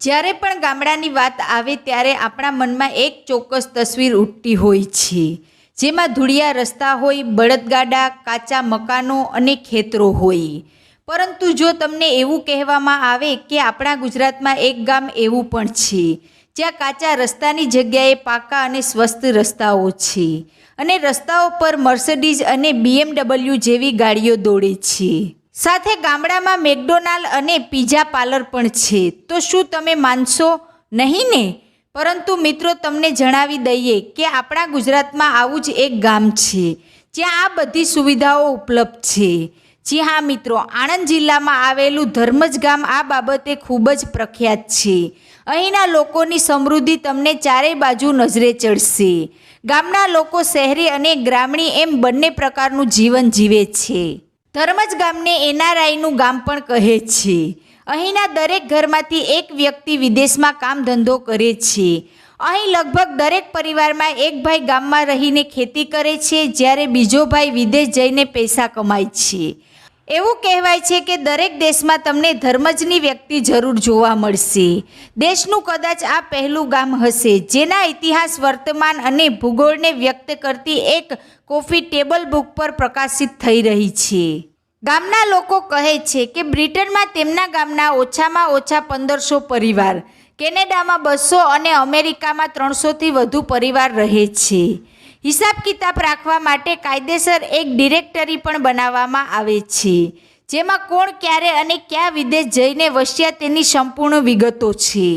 જ્યારે પણ ગામડાની વાત આવે ત્યારે આપણા મનમાં એક ચોક્કસ તસવીર ઉઠતી હોય છે, જેમાં ધૂળિયા રસ્તા હોય, બળદગાડા, કાચા મકાનો અને ખેતરો હોય. પરંતુ જો તમને એવું કહેવામાં આવે કે આપણા ગુજરાતમાં એક ગામ એવું પણ છે જ્યાં કાચા રસ્તાની જગ્યાએ પાકા અને સ્વસ્થ રસ્તાઓ છે અને રસ્તાઓ પર મર્સિડીઝ અને BMW જેવી ગાડીઓ દોડે છે, સાથે ગામડામાં મેકડોનાલ્ડ અને પિઝા પાર્લર પણ છે, તો શું તમે માનશો નહીં ને? પરંતુ મિત્રો, તમને જણાવી દઈએ કે આપણા ગુજરાતમાં આવું જ એક ગામ છે જ્યાં આ બધી સુવિધાઓ ઉપલબ્ધ છે. જી હા મિત્રો, આણંદ જિલ્લામાં આવેલું ધર્મજ ગામ આ બાબતે ખૂબ જ પ્રખ્યાત છે. અહીંના લોકોની સમૃદ્ધિ તમને ચારેય બાજુ નજરે ચડશે. ગામના લોકો શહેરી અને ગ્રામીણ એમ બંને પ્રકારનું જીવન જીવે છે. ધર્મજ ગામને NRIનું ગામ પણ કહે છે. અહીંના દરેક ઘરમાંથી એક વ્યક્તિ વિદેશમાં કામ ધંધો કરે છે. અહીં લગભગ દરેક પરિવારમાં એક ભાઈ ગામમાં રહીને ખેતી કરે છે, જ્યારે બીજો ભાઈ વિદેશ જઈને પૈસા કમાય છે. એવું કહેવાય છે કે દરેક દેશમાં તમને ધર્મજની વ્યક્તિ જરૂર જોવા મળશે. દેશનું કદાચ આ પહેલું ગામ હશે જેના ઇતિહાસ, વર્તમાન અને ભૂગોળને વ્યક્ત કરતી એક કોફી ટેબલ બુક પર પ્રકાશિત થઈ રહી છે. ગામના લોકો કહે છે કે બ્રિટનમાં તેમના ગામના ઓછામાં ઓછા 1500 પરિવાર, કેનેડામાં 200 અને અમેરિકામાં 300થી વધુ પરિવાર રહે છે. હિસાબ કિતાબ રાખવા માટે કાયદેસર એક ડિરેક્ટરી પણ બનાવવામાં આવે છે, જેમાં કોણ ક્યારે અને ક્યાં વિદેશ જઈને વસ્યા તેની સંપૂર્ણ વિગતો છે.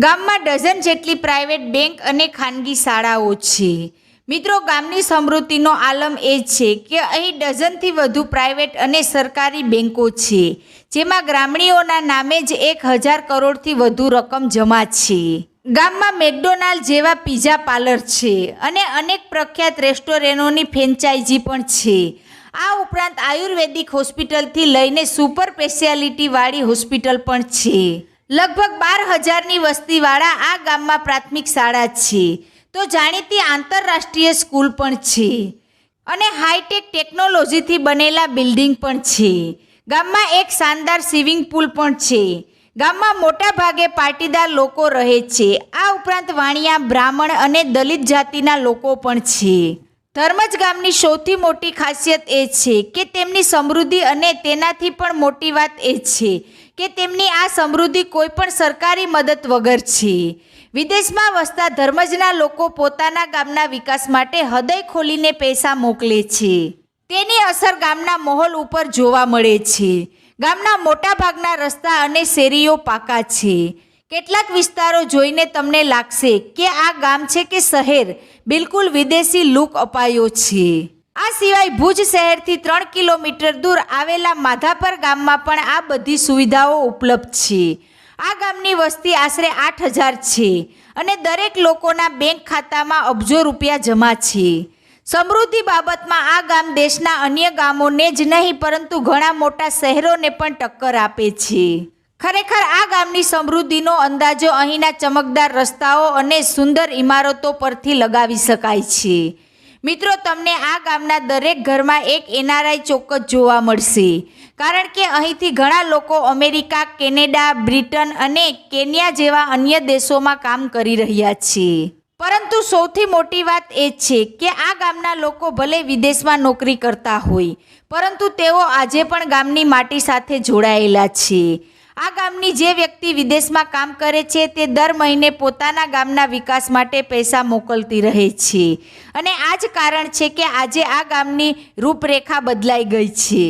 ગામમાં ડઝન જેટલી પ્રાઇવેટ બેંક અને ખાનગી શાળાઓ છે. મિત્રો, ગામની સમૃદ્ધિનો આલમ એ છે કે અહીં ડઝનથી વધુ પ્રાઇવેટ અને સરકારી બેંકો છે, જેમાં ગ્રામીણોના નામે જ 1000 કરોડથી વધુ રકમ જમા છે. ગામમાં મેકડોનાલ્ડ જેવા પિઝા પાર્લર છે અને અનેક પ્રખ્યાત રેસ્ટોરન્ટોની ફ્રેન્ચાઇઝી પણ છે. આ ઉપરાંત આયુર્વેદિક હોસ્પિટલથી લઈને સુપર સ્પેશિયાલિટીવાળી હોસ્પિટલ પણ છે. લગભગ 12000ની વસ્તીવાળા આ ગામમાં પ્રાથમિક શાળા છે, તો જાણીતી આંતરરાષ્ટ્રીય સ્કૂલ પણ છે અને હાઈટેક ટેકનોલોજીથી બનેલા બિલ્ડિંગ પણ છે. ગામમાં એક શાનદાર સ્વિમિંગ પુલ પણ છે. ગામમાં મોટા ભાગે પાટીદાર લોકો રહે છે. આ ઉપરાંત વાણિયા, બ્રાહ્મણ અને દલિત જાતિના લોકો પણ છે. ધર્મજ ગામની સૌથી મોટી ખાસિયત એ છે કે તેમની સમૃદ્ધિ, અને તેનાથી પણ મોટી વાત એ છે કે તેમની આ સમૃદ્ધિ કોઈ પણ સરકારી મદદ વગર છે. વિદેશમાં વસતા ધર્મજના લોકો પોતાના ગામના વિકાસ માટે હૃદય ખોલીને પૈસા મોકલે છે. તેની અસર ગામના માહોલ ઉપર જોવા મળે છે. ગામના મોટા ભાગના રસ્તા અને શેરીઓ પાકા છે. કેટલાક વિસ્તારો જોઈને તમને લાગશે કે આ ગામ છે કે શહેર, બિલકુલ વિદેશી લુક અપાયો છે. આ સિવાય ભુજ શહેરથી 3 કિલોમીટર દૂર આવેલા માધાપર ગામમાં પણ આ બધી સુવિધાઓ ઉપલબ્ધ છે. આ ગામની વસ્તી આશરે 8000 છે અને દરેક લોકોના બેંક ખાતામાં અબજો રૂપિયા જમા છે. સમૃદ્ધિ બાબતમાં આ ગામ દેશના અન્ય ગામોને જ નહીં પરંતુ ઘણા મોટા શહેરોને પણ ટક્કર આપે છે. ખરેખર આ ગામની સમૃદ્ધિનો અંદાજો અહીંના ચમકદાર રસ્તાઓ અને સુંદર ઇમારતો પરથી લગાવી શકાય છે. મિત્રો, તમને આ ગામના દરેક ઘરમાં એક NRI ચોક્કસ જોવા મળશે, કારણ કે અહીંથી ઘણા લોકો અમેરિકા, કેનેડા, બ્રિટન અને કેન્યા જેવા અન્ય દેશોમાં કામ કરી રહ્યા છે. પરંતુ સૌથી મોટી વાત એ છે કે આ ગામના લોકો ભલે વિદેશમાં નોકરી કરતા હોય, પરંતુ તેઓ આજે પણ ગામની માટી સાથે જોડાયેલા છે. આ ગામની જે વ્યક્તિ વિદેશમાં કામ કરે છે તે દર મહિને પોતાના ગામના વિકાસ માટે પૈસા મોકલતી રહે છે અને આ જ કારણ છે કે આજે આ ગામની રૂપરેખા બદલાઈ ગઈ છે.